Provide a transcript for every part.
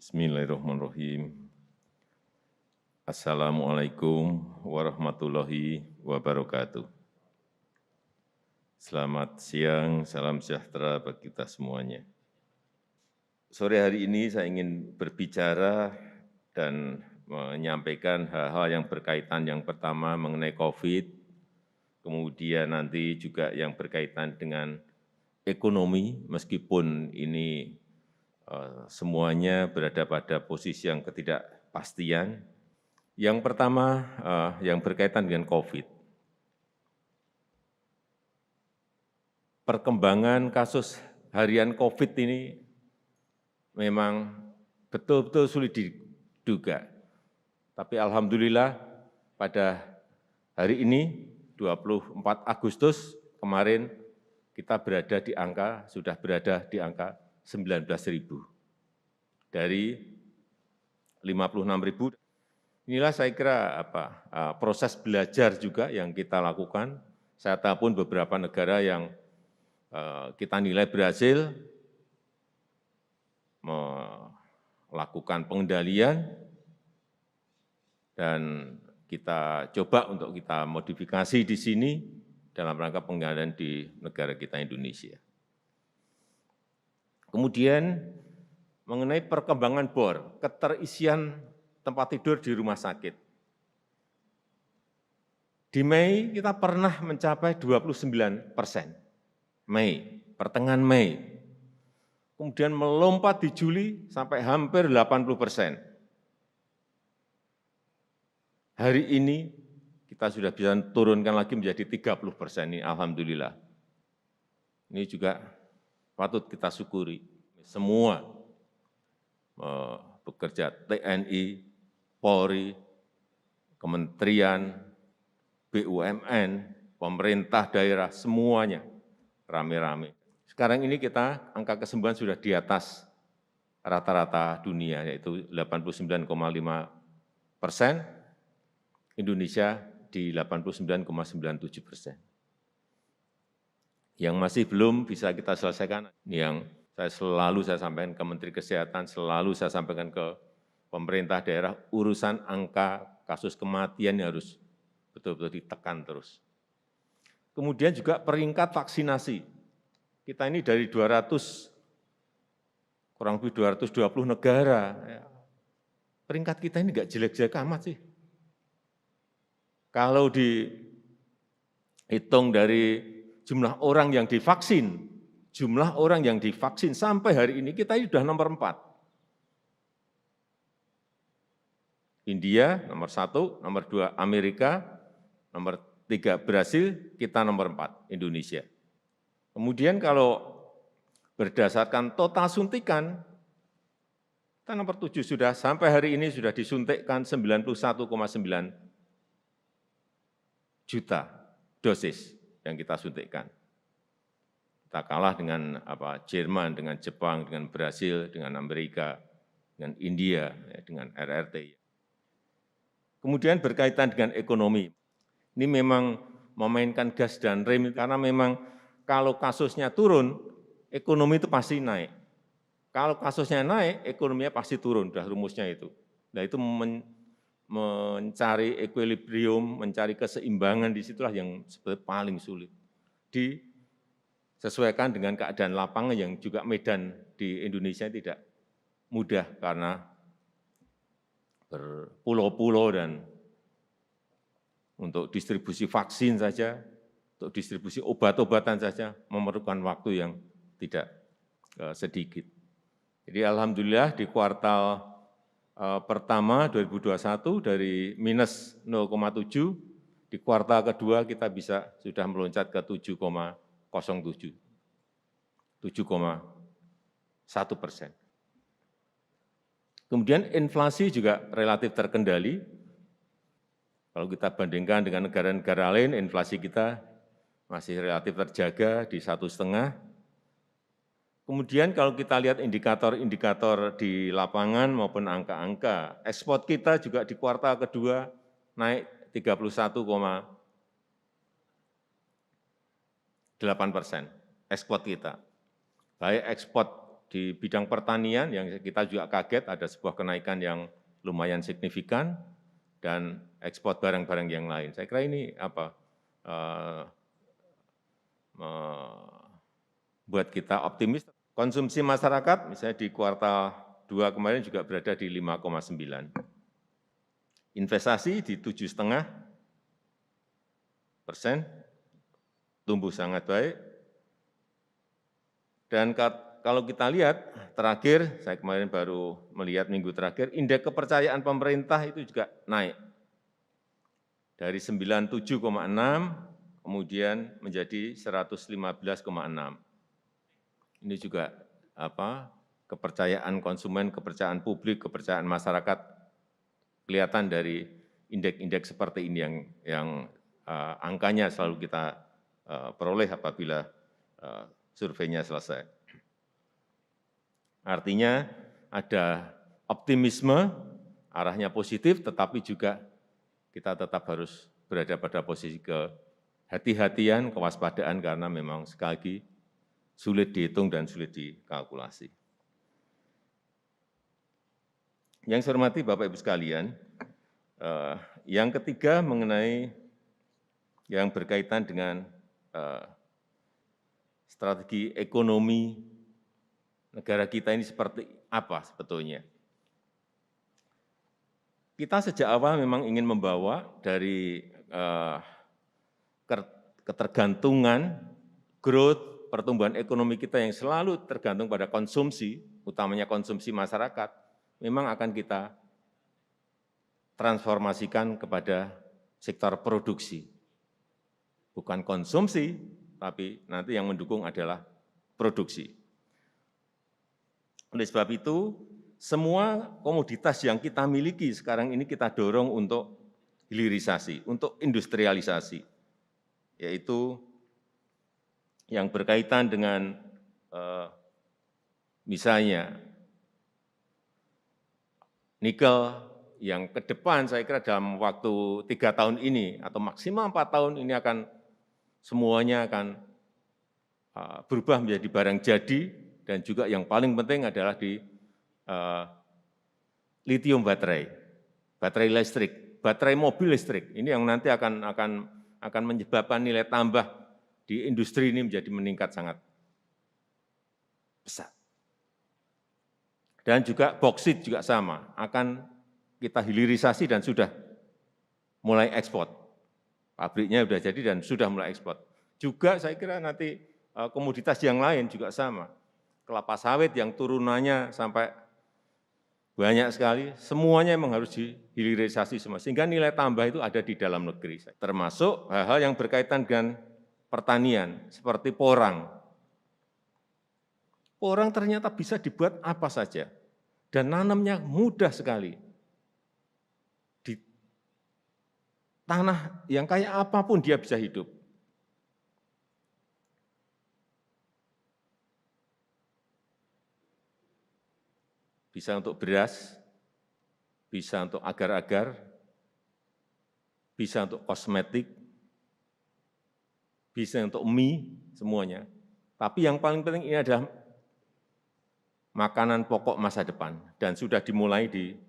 Bismillahirrahmanirrahim. Assalamualaikum warahmatullahi wabarakatuh. Selamat siang, salam sejahtera bagi kita semuanya. Sore hari ini saya ingin berbicara dan menyampaikan hal-hal yang berkaitan yang pertama mengenai COVID, kemudian nanti juga yang berkaitan dengan ekonomi, meskipun ini semuanya berada pada posisi yang ketidakpastian. Yang pertama, yang berkaitan dengan COVID. Perkembangan kasus harian COVID ini memang betul-betul sulit diduga. Tapi alhamdulillah pada hari ini, 24 Agustus kemarin, kita sudah berada di angka 19.000 dari 56.000. Inilah saya kira proses belajar juga yang kita lakukan. Saya tahu pun beberapa negara yang kita nilai berhasil melakukan pengendalian dan kita coba untuk kita modifikasi di sini dalam rangka pengendalian di negara kita Indonesia. Kemudian mengenai perkembangan BOR, keterisian tempat tidur di rumah sakit. Di Mei kita pernah mencapai 29%, pertengahan Mei. Kemudian melompat di Juli sampai hampir 80%. Hari ini kita sudah bisa turunkan lagi menjadi 30%, ini alhamdulillah. Ini juga patut kita syukuri. Semua bekerja, TNI, Polri, Kementerian, BUMN, pemerintah daerah, semuanya rame-rame. Sekarang ini angka kesembuhan sudah di atas rata-rata dunia, yaitu 89,5%, Indonesia di 89,97%. Yang masih belum bisa kita selesaikan, ini yang saya sampaikan ke Menteri Kesehatan, selalu saya sampaikan ke pemerintah daerah, urusan angka kasus kematian harus betul-betul ditekan terus. Kemudian juga peringkat vaksinasi. Kita ini dari kurang lebih 220 negara. Peringkat kita ini enggak jelek-jelek amat sih. Kalau dihitung dari jumlah orang yang divaksin, sampai hari ini kita sudah nomor 4. India nomor 1, nomor 2 Amerika, nomor 3 Brasil, kita nomor 4 Indonesia. Kemudian kalau berdasarkan total suntikan, kita nomor 7 sudah sampai hari ini sudah disuntikkan 91,9 juta dosis yang kita suntikkan. Kita kalah dengan Jerman, dengan Jepang, dengan Brasil, dengan Amerika, dengan India, dengan RRT. Kemudian berkaitan dengan ekonomi. Ini memang memainkan gas dan rem karena memang kalau kasusnya turun, ekonomi itu pasti naik. Kalau kasusnya naik, ekonominya pasti turun, sudah rumusnya itu. Nah itu mencari equilibrium, mencari keseimbangan, disitulah yang sebetulnya paling sulit. Disesuaikan dengan keadaan lapangan yang juga medan di Indonesia tidak mudah karena berpulau-pulau dan untuk distribusi vaksin saja, untuk distribusi obat-obatan saja memerlukan waktu yang tidak sedikit. Jadi alhamdulillah di kuartal pertama 2021 dari minus 0,7, di kuartal kedua kita sudah meloncat ke 7,07, 7,1%. Kemudian inflasi juga relatif terkendali. Kalau kita bandingkan dengan negara-negara lain, inflasi kita masih relatif terjaga di 1,5. Kemudian kalau kita lihat indikator-indikator di lapangan maupun angka-angka, ekspor kita juga di kuartal kedua naik 31,8%, ekspor kita. Baik ekspor di bidang pertanian yang kita juga kaget ada sebuah kenaikan yang lumayan signifikan dan ekspor barang-barang yang lain. Saya kira ini buat kita optimis. Konsumsi masyarakat misalnya di kuartal 2 kemarin juga berada di 5,9. Investasi di 7,5%, tumbuh sangat baik. Dan kalau kita lihat terakhir, saya kemarin baru melihat minggu terakhir, indeks kepercayaan pemerintah itu juga naik. Dari 97,6 kemudian menjadi 115,6. Ini juga kepercayaan konsumen, kepercayaan publik, kepercayaan masyarakat kelihatan dari indeks-indeks seperti ini yang angkanya selalu kita peroleh apabila surveinya selesai. Artinya ada optimisme, arahnya positif, tetapi juga kita tetap harus berada pada posisi kehati-hatian, kewaspadaan, karena memang sekali lagi sulit dihitung dan sulit dikalkulasi. Yang saya hormati Bapak Ibu sekalian, yang ketiga mengenai yang berkaitan dengan strategi ekonomi negara kita ini seperti apa sebetulnya. Kita sejak awal memang ingin membawa dari ketergantungan, growth, pertumbuhan ekonomi kita yang selalu tergantung pada konsumsi, utamanya konsumsi masyarakat, memang akan kita transformasikan kepada sektor produksi. Bukan konsumsi, tapi nanti yang mendukung adalah produksi. Oleh sebab itu, semua komoditas yang kita miliki sekarang ini kita dorong untuk hilirisasi, untuk industrialisasi, yaitu yang berkaitan dengan misalnya nikel yang ke depan saya kira dalam waktu 3 tahun ini atau maksimal 4 tahun ini semuanya akan berubah menjadi barang jadi, dan juga yang paling penting adalah di lithium baterai, baterai listrik, baterai mobil listrik. Ini yang nanti akan menyebabkan nilai tambah di industri ini menjadi meningkat sangat besar. Dan juga boksit juga sama, akan kita hilirisasi dan sudah mulai ekspor. Pabriknya sudah jadi dan sudah mulai ekspor. Juga saya kira nanti komoditas yang lain juga sama. Kelapa sawit yang turunannya sampai banyak sekali, semuanya memang harus dihilirisasi semua. Sehingga nilai tambah itu ada di dalam negeri. Termasuk hal-hal yang berkaitan dengan pertanian, seperti porang. Porang ternyata bisa dibuat apa saja, dan nanamnya mudah sekali. Di tanah yang kayak apapun dia bisa hidup. Bisa untuk beras, bisa untuk agar-agar, bisa untuk kosmetik, bisa untuk mie, semuanya. Tapi yang paling penting ini adalah makanan pokok masa depan, dan sudah dimulai di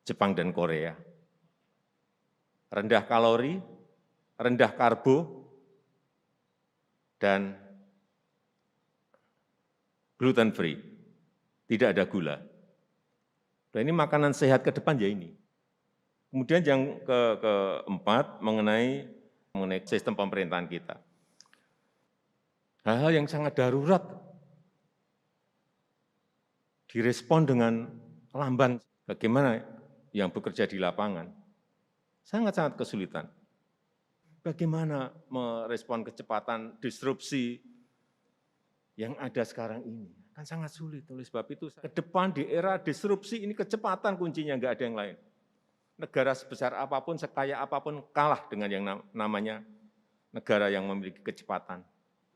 Jepang dan Korea. Rendah kalori, rendah karbo, dan gluten free, tidak ada gula. Dan ini makanan sehat ke depan ya ini. Kemudian yang keempat mengenai sistem pemerintahan kita. Hal-hal yang sangat darurat direspon dengan lamban. Bagaimana yang bekerja di lapangan? Sangat-sangat kesulitan. Bagaimana merespon kecepatan disrupsi yang ada sekarang ini? Kan sangat sulit. Oleh sebab itu, ke depan di era disrupsi ini kecepatan kuncinya, nggak ada yang lain. Negara sebesar apapun, sekaya apapun, kalah dengan yang namanya negara yang memiliki kecepatan,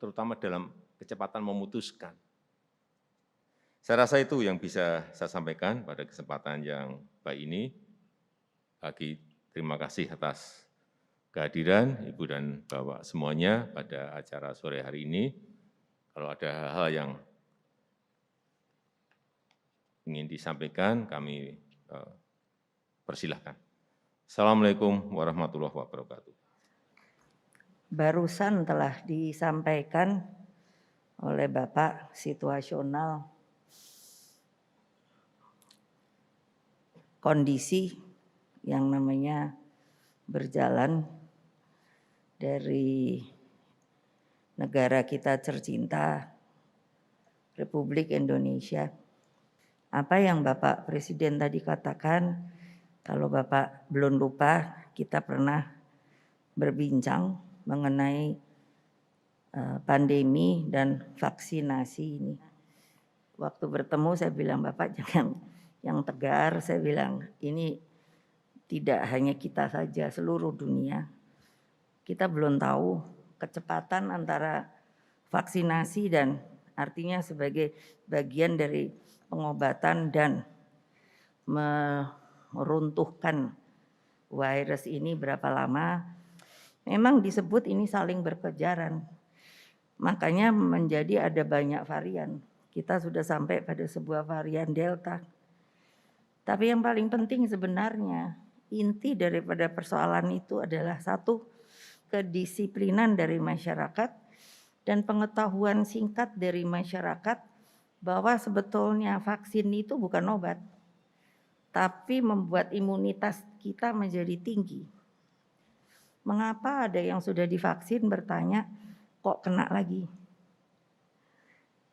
terutama dalam kecepatan memutuskan. Saya rasa itu yang bisa saya sampaikan pada kesempatan yang baik ini. Lagi terima kasih atas kehadiran Ibu dan Bapak semuanya pada acara sore hari ini. Kalau ada hal-hal yang ingin disampaikan, kami persilahkan. Assalamualaikum warahmatullahi wabarakatuh. Barusan telah disampaikan oleh Bapak situasional kondisi yang namanya berjalan dari negara kita tercinta, Republik Indonesia. Apa yang Bapak Presiden tadi katakan, kalau Bapak belum lupa, kita pernah berbincang mengenai pandemi dan vaksinasi ini. Waktu bertemu saya bilang, Bapak jangan yang tegar, saya bilang ini tidak hanya kita saja, seluruh dunia. Kita belum tahu kecepatan antara vaksinasi dan artinya sebagai bagian dari pengobatan dan meruntuhkan virus ini berapa lama. Memang disebut ini saling berkejaran. Makanya menjadi ada banyak varian. Kita sudah sampai pada sebuah varian Delta. Tapi yang paling penting sebenarnya inti daripada persoalan itu adalah satu, kedisiplinan dari masyarakat dan pengetahuan singkat dari masyarakat bahwa sebetulnya vaksin itu bukan obat, tapi membuat imunitas kita menjadi tinggi. Mengapa ada yang sudah divaksin bertanya, kok kena lagi?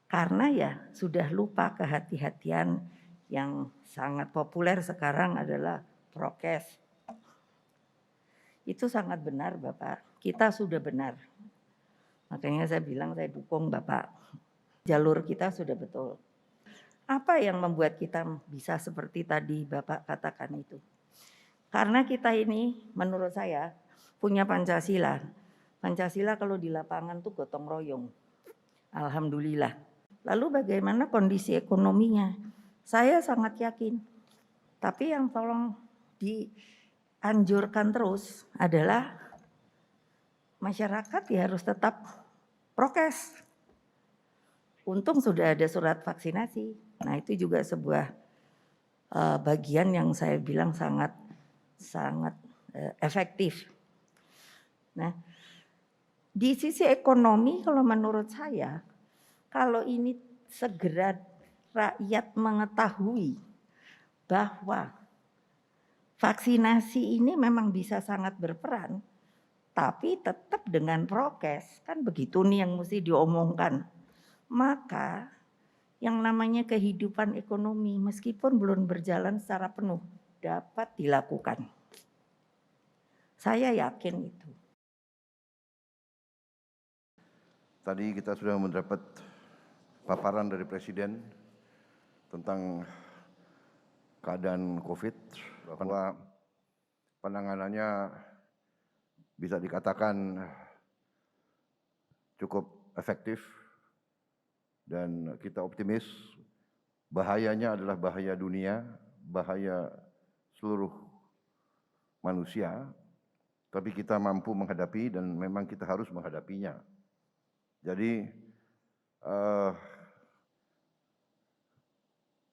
Karena ya sudah lupa kehati-hatian yang sangat populer sekarang adalah prokes. Itu sangat benar Bapak, kita sudah benar. Makanya saya bilang saya dukung Bapak. Jalur kita sudah betul. Apa yang membuat kita bisa seperti tadi Bapak katakan itu? Karena kita ini menurut saya punya Pancasila. Pancasila kalau di lapangan tuh gotong royong. Alhamdulillah. Lalu bagaimana kondisi ekonominya? Saya sangat yakin. Tapi yang tolong dianjurkan terus adalah masyarakat ya harus tetap prokes. Untung sudah ada surat vaksinasi. Nah itu juga sebuah bagian yang saya bilang sangat efektif. Nah di sisi ekonomi kalau menurut saya, kalau ini segera rakyat mengetahui bahwa vaksinasi ini memang bisa sangat berperan, tapi tetap dengan prokes, kan begitu nih yang mesti diomongkan. Maka yang namanya kehidupan ekonomi meskipun belum berjalan secara penuh dapat dilakukan. Saya yakin itu. Tadi kita sudah mendapat paparan dari Presiden tentang keadaan COVID, bahwa penanganannya bisa dikatakan cukup efektif dan kita optimis. Bahayanya adalah bahaya dunia, bahaya seluruh manusia, tapi kita mampu menghadapi dan memang kita harus menghadapinya. Jadi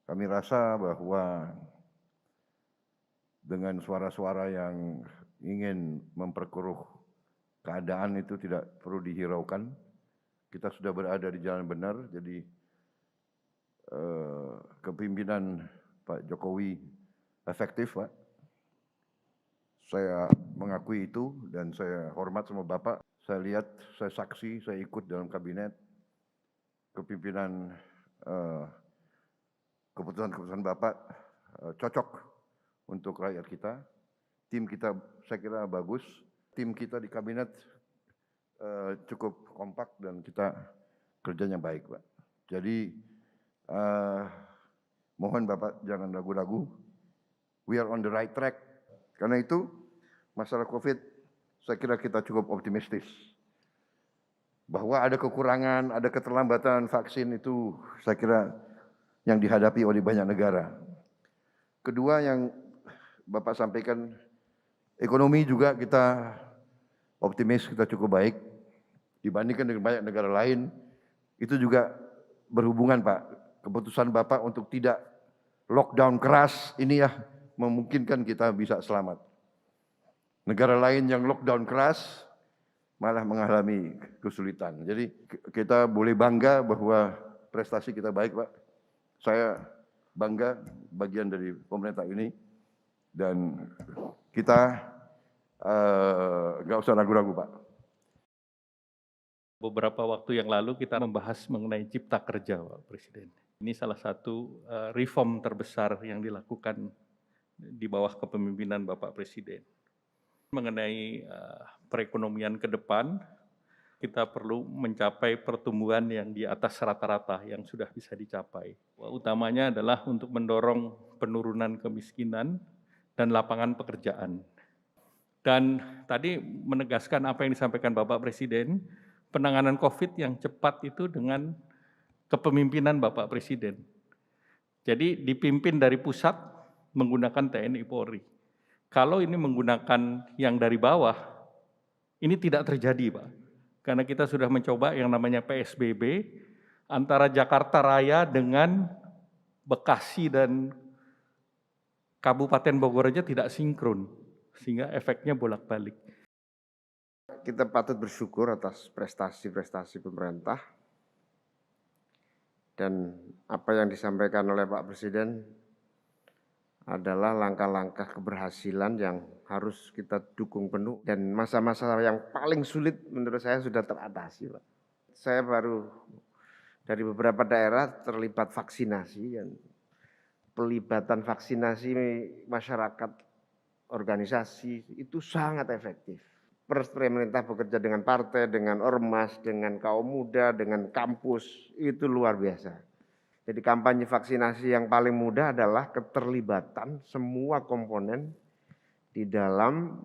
kami rasa bahwa dengan suara-suara yang ingin memperkeruh keadaan itu tidak perlu dihiraukan. Kita sudah berada di jalan benar, jadi kepimpinan Pak Jokowi efektif, Pak. Saya mengakui itu dan saya hormat sama Bapak. Saya lihat, saya saksi, saya ikut dalam kabinet. Kepimpinan keputusan-keputusan Bapak cocok untuk rakyat kita. Tim kita saya kira bagus. Tim kita di kabinet cukup kompak dan kita kerjanya baik, Pak. Jadi mohon Bapak jangan ragu-ragu. We are on the right track. Karena itu masalah COVID saya kira kita cukup optimistis. Bahwa ada kekurangan, ada keterlambatan vaksin itu saya kira yang dihadapi oleh banyak negara. Kedua yang Bapak sampaikan, ekonomi juga kita optimis, kita cukup baik. Dibandingkan dengan banyak negara lain, Itu juga berhubungan Pak, keputusan Bapak untuk tidak lockdown keras ini ya memungkinkan kita bisa selamat. Negara lain yang lockdown keras malah mengalami kesulitan. Jadi kita boleh bangga bahwa prestasi kita baik Pak. Saya bangga bagian dari pemerintah ini dan kita nggak usah ragu-ragu Pak. Beberapa waktu yang lalu kita membahas mengenai Cipta Kerja, Pak Presiden. Ini salah satu reform terbesar yang dilakukan di bawah kepemimpinan Bapak Presiden. Mengenai perekonomian ke depan, kita perlu mencapai pertumbuhan yang di atas rata-rata yang sudah bisa dicapai. Utamanya adalah untuk mendorong penurunan kemiskinan dan lapangan pekerjaan. Dan tadi menegaskan apa yang disampaikan Bapak Presiden, penanganan COVID yang cepat itu dengan kepemimpinan Bapak Presiden. Jadi dipimpin dari pusat menggunakan TNI Polri. Kalau ini menggunakan yang dari bawah, ini tidak terjadi Pak. Karena kita sudah mencoba yang namanya PSBB, antara Jakarta Raya dengan Bekasi dan Kabupaten Bogor aja tidak sinkron, sehingga efeknya bolak-balik. Kita patut bersyukur atas prestasi-prestasi pemerintah dan apa yang disampaikan oleh Pak Presiden adalah langkah-langkah keberhasilan yang harus kita dukung penuh dan masa-masa yang paling sulit menurut saya sudah teratasi Pak. Saya baru dari beberapa daerah terlibat vaksinasi dan pelibatan vaksinasi masyarakat organisasi itu sangat efektif. Pemerintah bekerja dengan partai, dengan ormas, dengan kaum muda, dengan kampus, itu luar biasa. Jadi kampanye vaksinasi yang paling mudah adalah keterlibatan semua komponen di dalam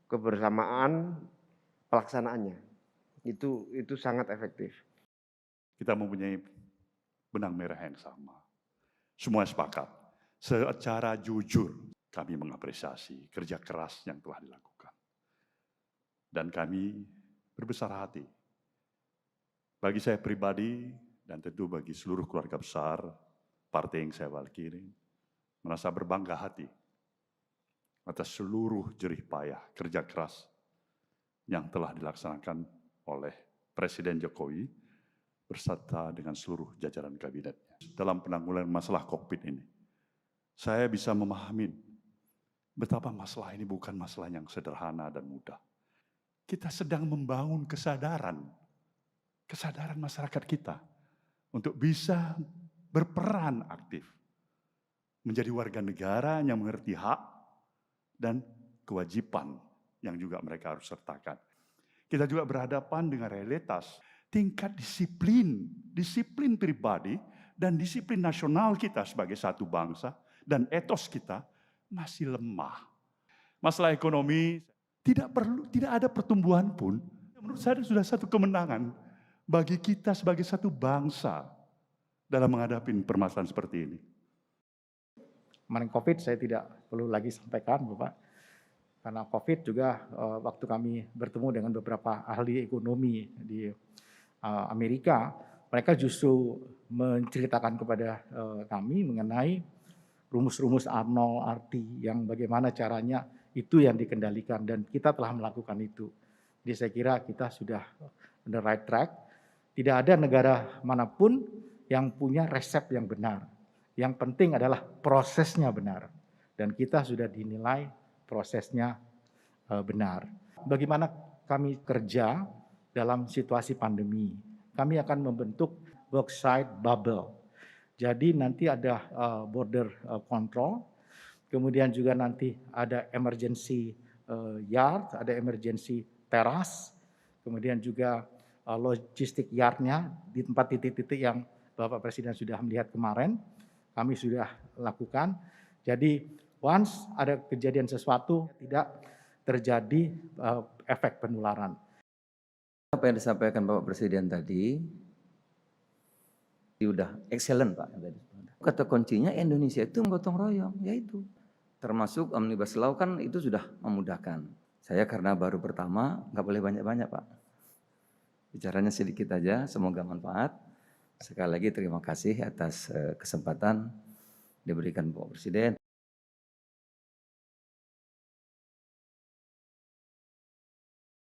kebersamaan pelaksanaannya. Itu sangat efektif. Kita mempunyai benang merah yang sama. Semua sepakat. Secara jujur kami mengapresiasi kerja keras yang telah dilakukan. Dan kami berbesar hati. Bagi saya pribadi dan tentu bagi seluruh keluarga besar partai yang saya wakili, merasa berbangga hati atas seluruh jerih payah kerja keras yang telah dilaksanakan oleh Presiden Jokowi beserta dengan seluruh jajaran kabinetnya. Dalam penanggulangan masalah COVID ini, saya bisa memahami betapa masalah ini bukan masalah yang sederhana dan mudah. Kita sedang membangun kesadaran masyarakat kita untuk bisa berperan aktif, menjadi warga negara yang mengerti hak dan kewajiban yang juga mereka harus sertakan. Kita juga berhadapan dengan realitas tingkat disiplin pribadi dan disiplin nasional kita sebagai satu bangsa dan etos kita masih lemah. Masalah ekonomi tidak ada pertumbuhan pun. Menurut saya sudah satu kemenangan bagi kita sebagai satu bangsa dalam menghadapi permasalahan seperti ini. Kemarin COVID saya tidak perlu lagi sampaikan Bapak. Karena COVID juga waktu kami bertemu dengan beberapa ahli ekonomi di Amerika, mereka justru menceritakan kepada kami mengenai rumus-rumus Arnold, RT yang bagaimana caranya itu yang dikendalikan dan kita telah melakukan itu. Jadi saya kira kita sudah on the right track. Tidak ada negara manapun yang punya resep yang benar. Yang penting adalah prosesnya benar. Dan kita sudah dinilai prosesnya benar. Bagaimana kami kerja dalam situasi pandemi? Kami akan membentuk worksite bubble. Jadi nanti ada border control, kemudian juga nanti ada emergency yard, ada emergency teras, kemudian juga logistik yardnya di tempat titik-titik yang Bapak Presiden sudah melihat kemarin, kami sudah lakukan. Jadi once ada kejadian sesuatu tidak terjadi efek penularan. Apa yang disampaikan Bapak Presiden tadi, sudah excellent Pak. Kata kuncinya Indonesia itu gotong royong, yaitu termasuk Omnibus Law kan itu sudah memudahkan. Saya karena baru pertama, nggak boleh banyak-banyak Pak. Bicaranya sedikit aja, semoga manfaat. Sekali lagi terima kasih atas kesempatan diberikan Bapak Presiden.